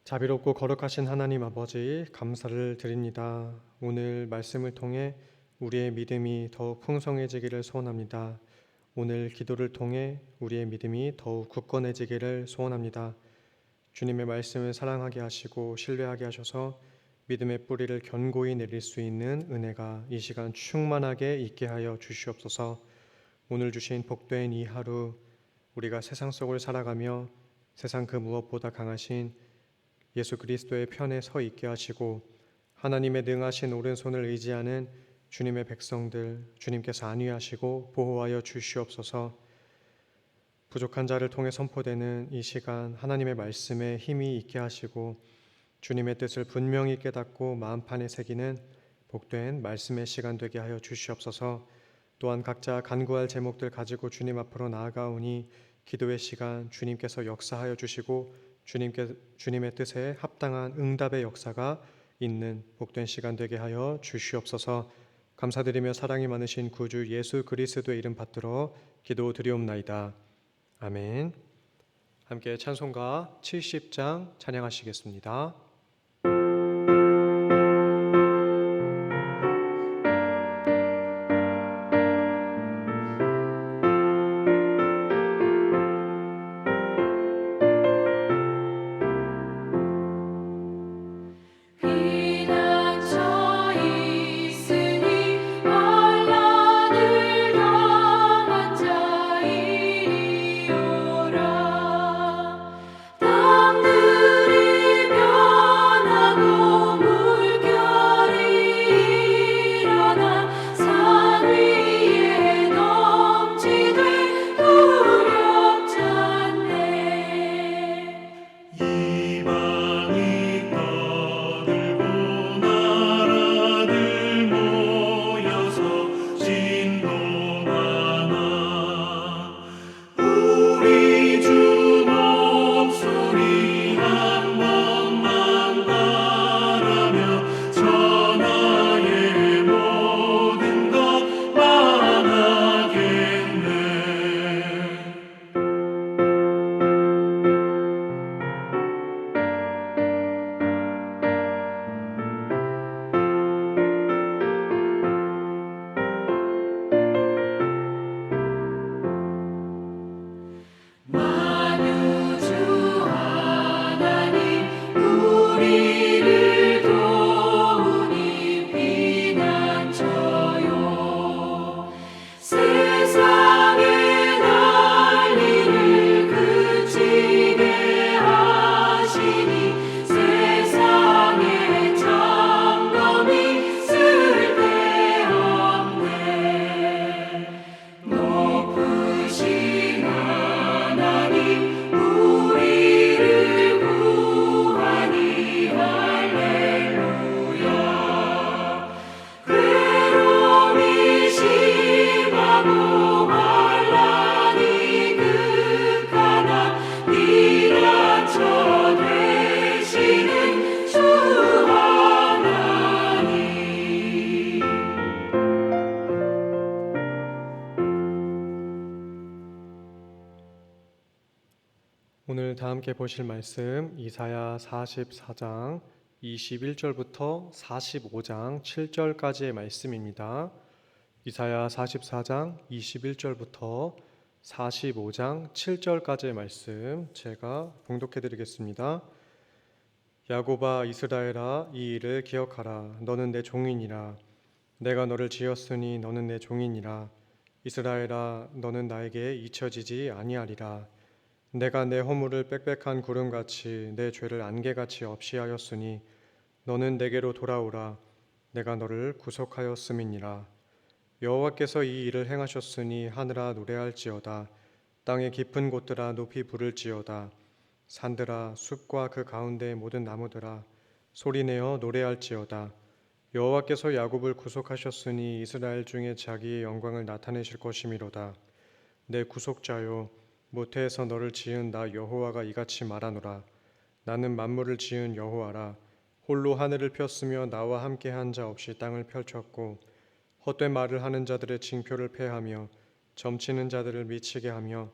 자비롭고 거룩하신 하나님 아버지, 감사를 드립니다. 오늘 말씀을 통해 우리의 믿음이 더욱 풍성해지기를 소원합니다. 오늘 기도를 통해 우리의 믿음이 더욱 굳건해지기를 소원합니다. 주님의 말씀을 사랑하게 하시고 신뢰하게 하셔서 믿음의 뿌리를 견고히 내릴 수 있는 은혜가 이 시간 충만하게 있게 하여 주시옵소서. 오늘 주신 복된 이 하루, 우리가 세상 속을 살아가며 세상 그 무엇보다 강하신 예수 그리스도의 편에 서 있게 하시고 하나님의 능하신 오른손을 의지하는 주님의 백성들, 주님께서 안위하시고 보호하여 주시옵소서. 부족한 자를 통해 선포되는 이 시간 하나님의 말씀에 힘이 있게 하시고 주님의 뜻을 분명히 깨닫고 마음판에 새기는 복된 말씀의 시간 되게 하여 주시옵소서. 또한 각자 간구할 제목들 가지고 주님 앞으로 나아가오니 기도의 시간 주님께서 역사하여 주시고 주님의 뜻에 합당한 응답의 역사가 있는 복된 시간 되게 하여 주시옵소서. 감사드리며 사랑이 많으신 구주 예수 그리스도의 이름 받들어 기도드리옵나이다. 아멘. 함께 찬송가 70장 찬양하시겠습니다. 오늘 다 함께 보실 말씀 이사야 44장 21절부터 45장 7절까지의 말씀입니다. 이사야 44장 21절부터 45장 7절까지의 말씀 제가 봉독해 드리겠습니다. 야곱아 이스라엘아 이 일을 기억하라. 너는 내 종이니라. 내가 너를 지었으니 너는 내 종이니라. 이스라엘아 너는 나에게 잊혀지지 아니하리라. 내가 내 허물을 빽빽한 구름같이 내 죄를 안개같이 없이 하였으니 너는 내게로 돌아오라. 내가 너를 구속하였음이니라. 여호와께서 이 일을 행하셨으니 하늘아 노래할지어다. 땅의 깊은 곳들아 높이 부를지어다. 산들아 숲과 그 가운데의 모든 나무들아 소리내어 노래할지어다. 여호와께서 야곱을 구속하셨으니 이스라엘 중에 자기의 영광을 나타내실 것이미로다. 내 구속자요 모태에서 너를 지은 나 여호와가 이같이 말하노라. 나는 만물을 지은 여호와라. 홀로 하늘을 폈으며 나와 함께한 자 없이 땅을 펼쳤고 헛된 말을 하는 자들의 징표를 패하며 점치는 자들을 미치게 하며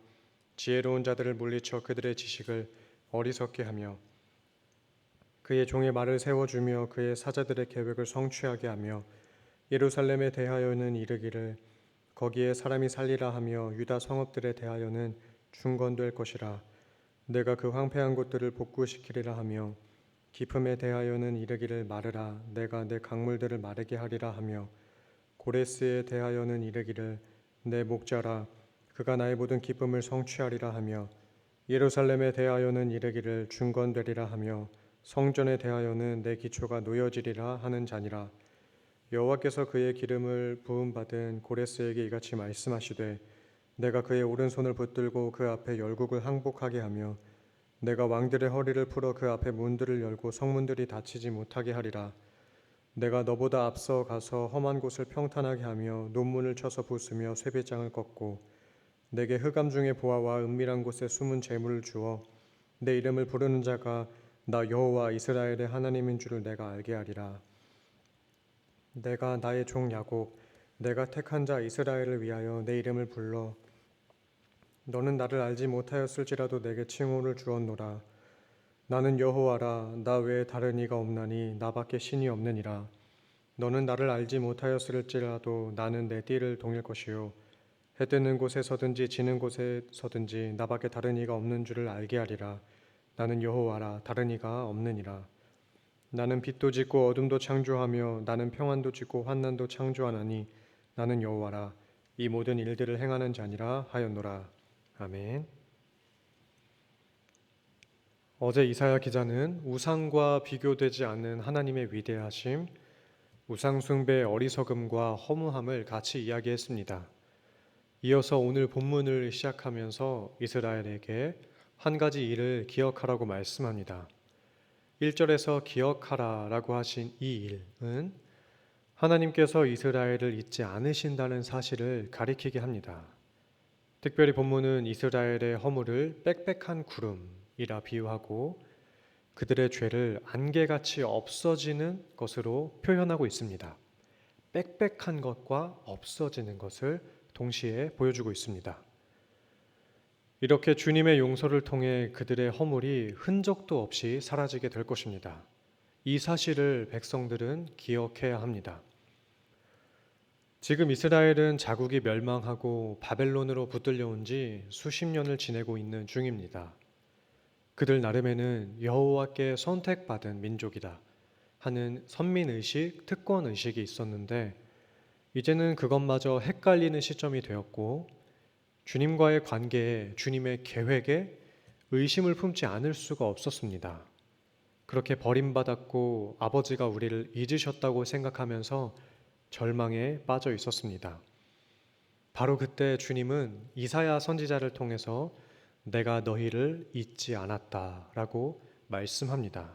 지혜로운 자들을 물리쳐 그들의 지식을 어리석게 하며 그의 종의 말을 세워주며 그의 사자들의 계획을 성취하게 하며 예루살렘에 대하여는 이르기를 거기에 사람이 살리라 하며 유다 성읍들에 대하여는 중건될 것이라. 내가 그 황폐한 곳들을 복구시키리라 하며 기품에 대하여는 이르기를 마르라. 내가 내 강물들을 마르게 하리라 하며 고레스에 대하여는 이르기를 내 목자라. 그가 나의 모든 기쁨을 성취하리라 하며 예루살렘에 대하여는 이르기를 중건되리라 하며 성전에 대하여는 내 기초가 놓여지리라 하는 자니라. 여호와께서 그의 기름을 부음 받은 고레스에게 이같이 말씀하시되 내가 그의 오른손을 붙들고 그 앞에 열국을 항복하게 하며 내가 왕들의 허리를 풀어 그 앞에 문들을 열고 성문들이 닫히지 못하게 하리라. 내가 너보다 앞서 가서 험한 곳을 평탄하게 하며 논문을 쳐서 부수며 쇠배장을 꺾고 내게 흑암 중의 보화와 은밀한 곳에 숨은 재물을 주어 내 이름을 부르는 자가 나 여호와 이스라엘의 하나님인 줄을 내가 알게 하리라. 내가 나의 종 야곱 내가 택한 자 이스라엘을 위하여 내 이름을 불러 너는 나를 알지 못하였을지라도 내게 칭호를 주었노라. 나는 여호와라. 나 외에 다른 이가 없나니 나밖에 신이 없느니라. 너는 나를 알지 못하였을지라도 나는 내 띠를 동일 것이요 해 뜨는 곳에서든지 지는 곳에서든지 나밖에 다른 이가 없는 줄을 알게 하리라. 나는 여호와라. 다른 이가 없느니라. 나는 빛도 짓고 어둠도 창조하며 나는 평안도 짓고 환난도 창조하나니 나는 여호와라. 이 모든 일들을 행하는 자니라 하였노라. 아멘. 어제 이사야 기자는 우상과 비교되지 않는 하나님의 위대하심, 우상 숭배의 어리석음과 허무함을 같이 이야기했습니다. 이어서 오늘 본문을 시작하면서 이스라엘에게 한 가지 일을 기억하라고 말씀합니다. 1절에서 기억하라 라고 하신 이 일은 하나님께서 이스라엘을 잊지 않으신다는 사실을 가리키게 합니다. 특별히 본문은 이스라엘의 허물을 빽빽한 구름이라 비유하고 그들의 죄를 안개같이 없어지는 것으로 표현하고 있습니다. 빽빽한 것과 없어지는 것을 동시에 보여주고 있습니다. 이렇게 주님의 용서를 통해 그들의 허물이 흔적도 없이 사라지게 될 것입니다. 이 사실을 백성들은 기억해야 합니다. 지금 이스라엘은 자국이 멸망하고 바벨론으로 붙들려온 지 수십 년을 지내고 있는 중입니다. 그들 나름에는 여호와께 선택받은 민족이다 하는 선민의식, 특권의식이 있었는데 이제는 그것마저 헷갈리는 시점이 되었고 주님과의 관계에, 주님의 계획에 의심을 품지 않을 수가 없었습니다. 그렇게 버림받았고 아버지가 우리를 잊으셨다고 생각하면서 절망에 빠져 있었습니다. 바로 그때 주님은 이사야 선지자를 통해서 내가 너희를 잊지 않았다라고 말씀합니다.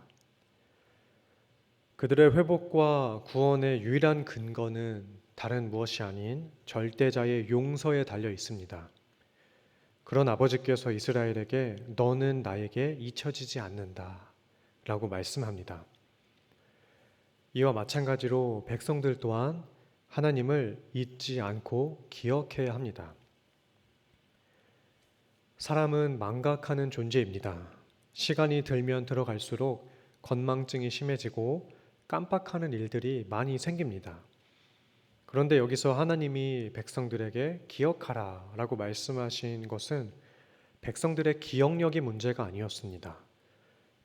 그들의 회복과 구원의 유일한 근거는 다른 무엇이 아닌 절대자의 용서에 달려 있습니다. 그런 아버지께서 이스라엘에게 너는 나에게 잊혀지지 않는다 라고 말씀합니다. 이와 마찬가지로 백성들 또한 하나님을 잊지 않고 기억해야 합니다. 사람은 망각하는 존재입니다. 시간이 들면 들어갈수록 건망증이 심해지고 깜빡하는 일들이 많이 생깁니다. 그런데 여기서 하나님이 백성들에게 기억하라 라고 말씀하신 것은 백성들의 기억력이 문제가 아니었습니다.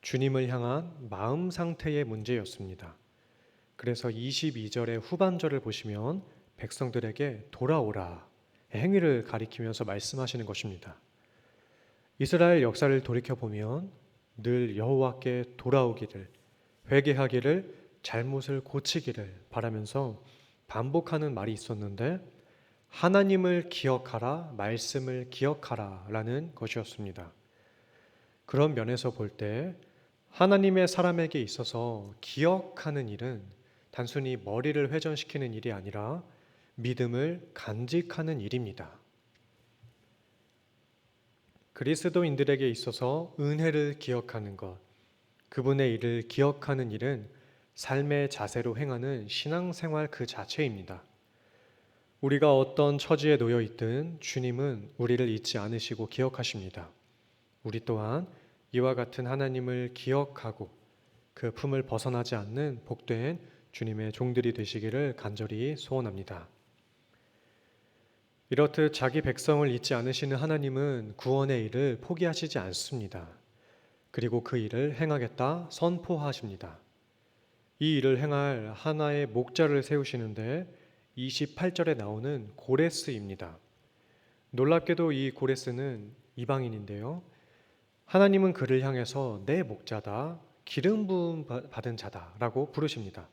주님을 향한 마음 상태의 문제였습니다. 그래서 22절의 후반절을 보시면 백성들에게 돌아오라 행위를 가리키면서 말씀하시는 것입니다. 이스라엘 역사를 돌이켜보면 늘 여호와께 돌아오기를, 회개하기를, 잘못을 고치기를 바라면서 반복하는 말이 있었는데 하나님을 기억하라, 말씀을 기억하라 라는 것이었습니다. 그런 면에서 볼 때 하나님의 사람에게 있어서 기억하는 일은 단순히 머리를 회전시키는 일이 아니라 믿음을 간직하는 일입니다. 그리스도인들에게 있어서 은혜를 기억하는 것, 그분의 일을 기억하는 일은 삶의 자세로 행하는 신앙생활 그 자체입니다. 우리가 어떤 처지에 놓여 있든 주님은 우리를 잊지 않으시고 기억하십니다. 우리 또한 이와 같은 하나님을 기억하고 그 품을 벗어나지 않는 복된 주님의 종들이 되시기를 간절히 소원합니다. 이렇듯 자기 백성을 잊지 않으시는 하나님은 구원의 일을 포기하시지 않습니다. 그리고 그 일을 행하겠다 선포하십니다. 이 일을 행할 하나의 목자를 세우시는데 28절에 나오는 고레스입니다. 놀랍게도 이 고레스는 이방인인데요. 하나님은 그를 향해서 내 목자다, 기름 부음 받은 자다라고 부르십니다.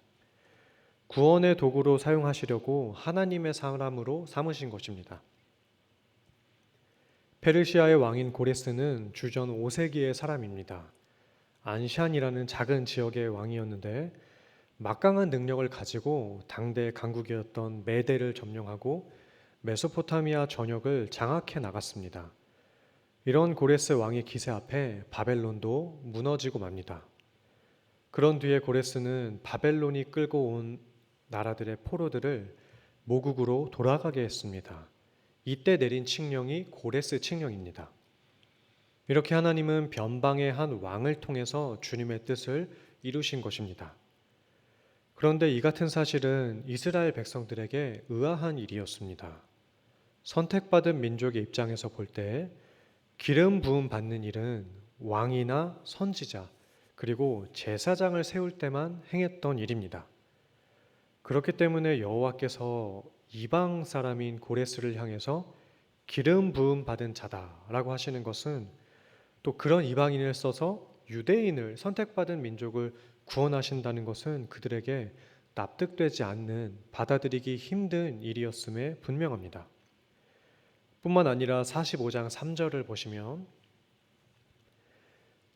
구원의 도구로 사용하시려고 하나님의 사람으로 삼으신 것입니다. 페르시아의 왕인 고레스는 주전 5세기의 사람입니다. 안샨이라는 작은 지역의 왕이었는데 막강한 능력을 가지고 당대 강국이었던 메대를 점령하고 메소포타미아 전역을 장악해 나갔습니다. 이런 고레스 왕의 기세 앞에 바벨론도 무너지고 맙니다. 그런 뒤에 고레스는 바벨론이 끌고 온 나라들의 포로들을 모국으로 돌아가게 했습니다. 이때 내린 칙령이 고레스 칙령입니다. 이렇게 하나님은 변방의 한 왕을 통해서 주님의 뜻을 이루신 것입니다. 그런데 이 같은 사실은 이스라엘 백성들에게 의아한 일이었습니다. 선택받은 민족의 입장에서 볼 때 기름 부음 받는 일은 왕이나 선지자 그리고 제사장을 세울 때만 행했던 일입니다. 그렇기 때문에 여호와께서 이방 사람인 고레스를 향해서 기름 부음 받은 자다라고 하시는 것은 또 그런 이방인을 써서 유대인을 선택받은 민족을 구원하신다는 것은 그들에게 납득되지 않는 받아들이기 힘든 일이었음에 분명합니다. 뿐만 아니라 45장 3절을 보시면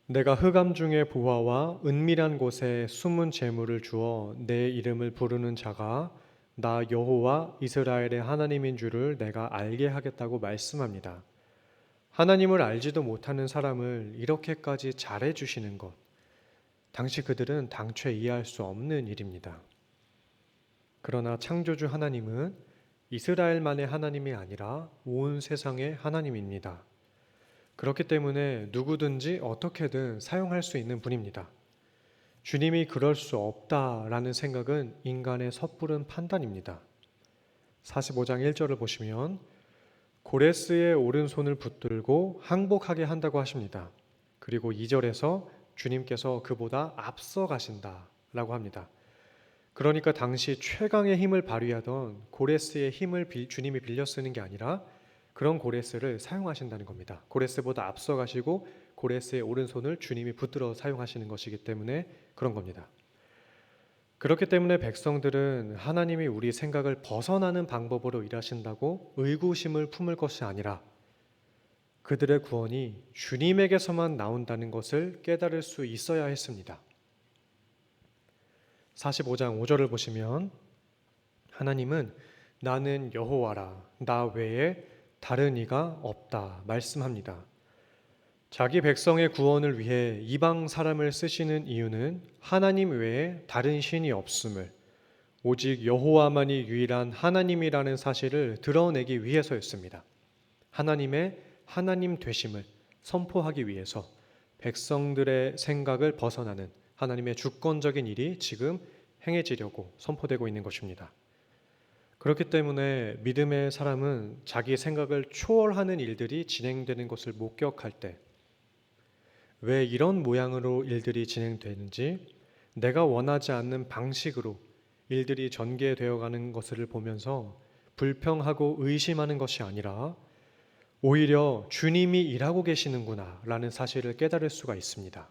내가 흑암 중에 보화와 은밀한 곳에 숨은 재물을 주어 내 이름을 부르는 자가 나 여호와 이스라엘의 하나님인 줄을 내가 알게 하겠다고 말씀합니다. 하나님을 알지도 못하는 사람을 이렇게까지 잘해 주시는 것, 당시 그들은 당최 이해할 수 없는 일입니다. 그러나 창조주 하나님은 이스라엘만의 하나님이 아니라 온 세상의 하나님입니다. 그렇기 때문에 누구든지 어떻게든 사용할 수 있는 분입니다. 주님이 그럴 수 없다라는 생각은 인간의 섣부른 판단입니다. 45장 1절을 보시면 고레스의 오른손을 붙들고 항복하게 한다고 하십니다. 그리고 2절에서 주님께서 그보다 앞서 가신다라고 합니다. 그러니까 당시 최강의 힘을 발휘하던 고레스의 힘을 주님이 빌려 쓰는 게 아니라 그런 고레스를 사용하신다는 겁니다. 고레스보다 앞서 가시고 고레스의 오른손을 주님이 붙들어 사용하시는 것이기 때문에 그런 겁니다. 그렇기 때문에 백성들은 하나님이 우리 생각을 벗어나는 방법으로 일하신다고 의구심을 품을 것이 아니라 그들의 구원이 주님에게서만 나온다는 것을 깨달을 수 있어야 했습니다. 45장 5절을 보시면 하나님은 나는 여호와라 나 외에 다른 이가 없다 말씀합니다. 자기 백성의 구원을 위해 이방 사람을 쓰시는 이유는 하나님 외에 다른 신이 없음을 오직 여호와만이 유일한 하나님이라는 사실을 드러내기 위해서였습니다. 하나님의 하나님 되심을 선포하기 위해서 백성들의 생각을 벗어나는 하나님의 주권적인 일이 지금 행해지려고 선포되고 있는 것입니다. 그렇기 때문에 믿음의 사람은 자기 생각을 초월하는 일들이 진행되는 것을 목격할 때 왜 이런 모양으로 일들이 진행되는지 내가 원하지 않는 방식으로 일들이 전개되어 가는 것을 보면서 불평하고 의심하는 것이 아니라 오히려 주님이 일하고 계시는구나 라는 사실을 깨달을 수가 있습니다.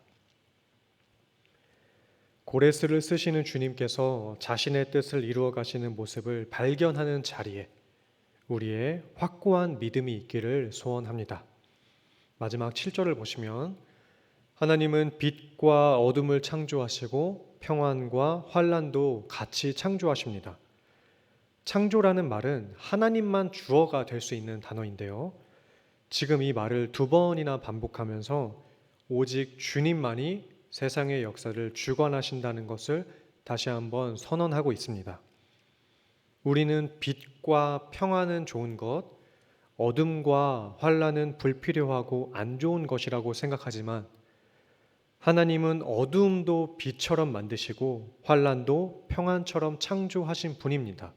고레스를 쓰시는 주님께서 자신의 뜻을 이루어 가시는 모습을 발견하는 자리에 우리의 확고한 믿음이 있기를 소원합니다. 마지막 7절을 보시면 하나님은 빛과 어둠을 창조하시고 평안과 환난도 같이 창조하십니다. 창조라는 말은 하나님만 주어가 될 수 있는 단어인데요. 지금 이 말을 2번이나 반복하면서 오직 주님만이 세상의 역사를 주관하신다는 것을 다시 한번 선언하고 있습니다. 우리는 빛과 평안은 좋은 것, 어둠과 환난은 불필요하고 안 좋은 것이라고 생각하지만 하나님은 어두움도 빛처럼 만드시고 환난도 평안처럼 창조하신 분입니다.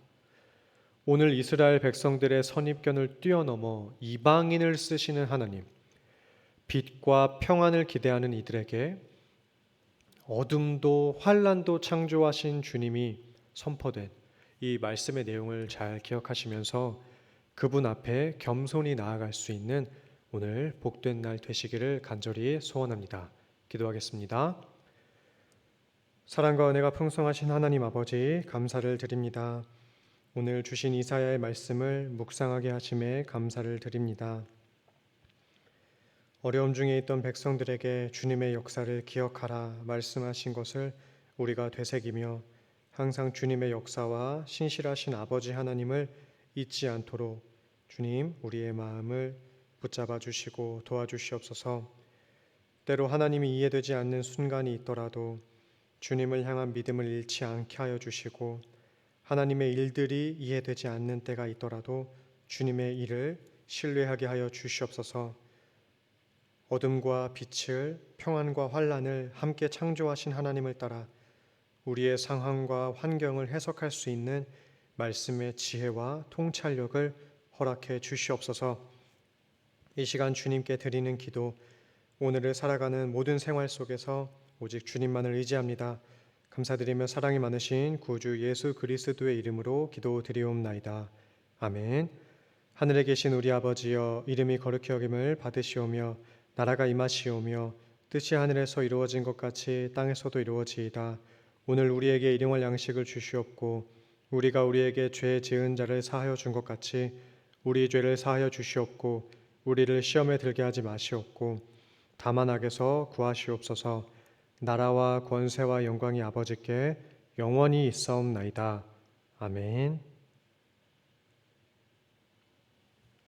오늘 이스라엘 백성들의 선입견을 뛰어넘어 이방인을 쓰시는 하나님, 빛과 평안을 기대하는 이들에게 어둠도 환난도 창조하신 주님이 선포된 이 말씀의 내용을 잘 기억하시면서 그분 앞에 겸손히 나아갈 수 있는 오늘 복된 날 되시기를 간절히 소원합니다. 기도하겠습니다. 사랑과 은혜가 풍성하신 하나님 아버지, 감사를 드립니다. 오늘 주신 이사야의 말씀을 묵상하게 하심에 감사를 드립니다. 어려움 중에 있던 백성들에게 주님의 역사를 기억하라 말씀하신 것을 우리가 되새기며 항상 주님의 역사와 신실하신 아버지 하나님을 잊지 않도록 주님 우리의 마음을 붙잡아 주시고 도와주시옵소서. 때로 하나님이 이해되지 않는 순간이 있더라도 주님을 향한 믿음을 잃지 않게 하여 주시고, 하나님의 일들이 이해되지 않는 때가 있더라도 주님의 일을 신뢰하게 하여 주시옵소서. 어둠과 빛을, 평안과 환난을 함께 창조하신 하나님을 따라 우리의 상황과 환경을 해석할 수 있는 말씀의 지혜와 통찰력을 허락해 주시옵소서. 이 시간 주님께 드리는 기도, 오늘을 살아가는 모든 생활 속에서 오직 주님만을 의지합니다. 감사드리며 사랑이 많으신 구주 예수 그리스도의 이름으로 기도드리옵나이다. 아멘. 하늘에 계신 우리 아버지여, 이름이 거룩히 여김을 받으시오며 나라가 임하시오며 뜻이 하늘에서 이루어진 것 같이 땅에서도 이루어지이다. 오늘 우리에게 일용할 양식을 주시옵고 우리가 우리에게 죄 지은 자를 사하여 준 것 같이 우리 죄를 사하여 주시옵고 우리를 시험에 들게 하지 마시옵고 다만 악에서 구하시옵소서. 나라와 권세와 영광이 아버지께 영원히 있사옵나이다. 아멘.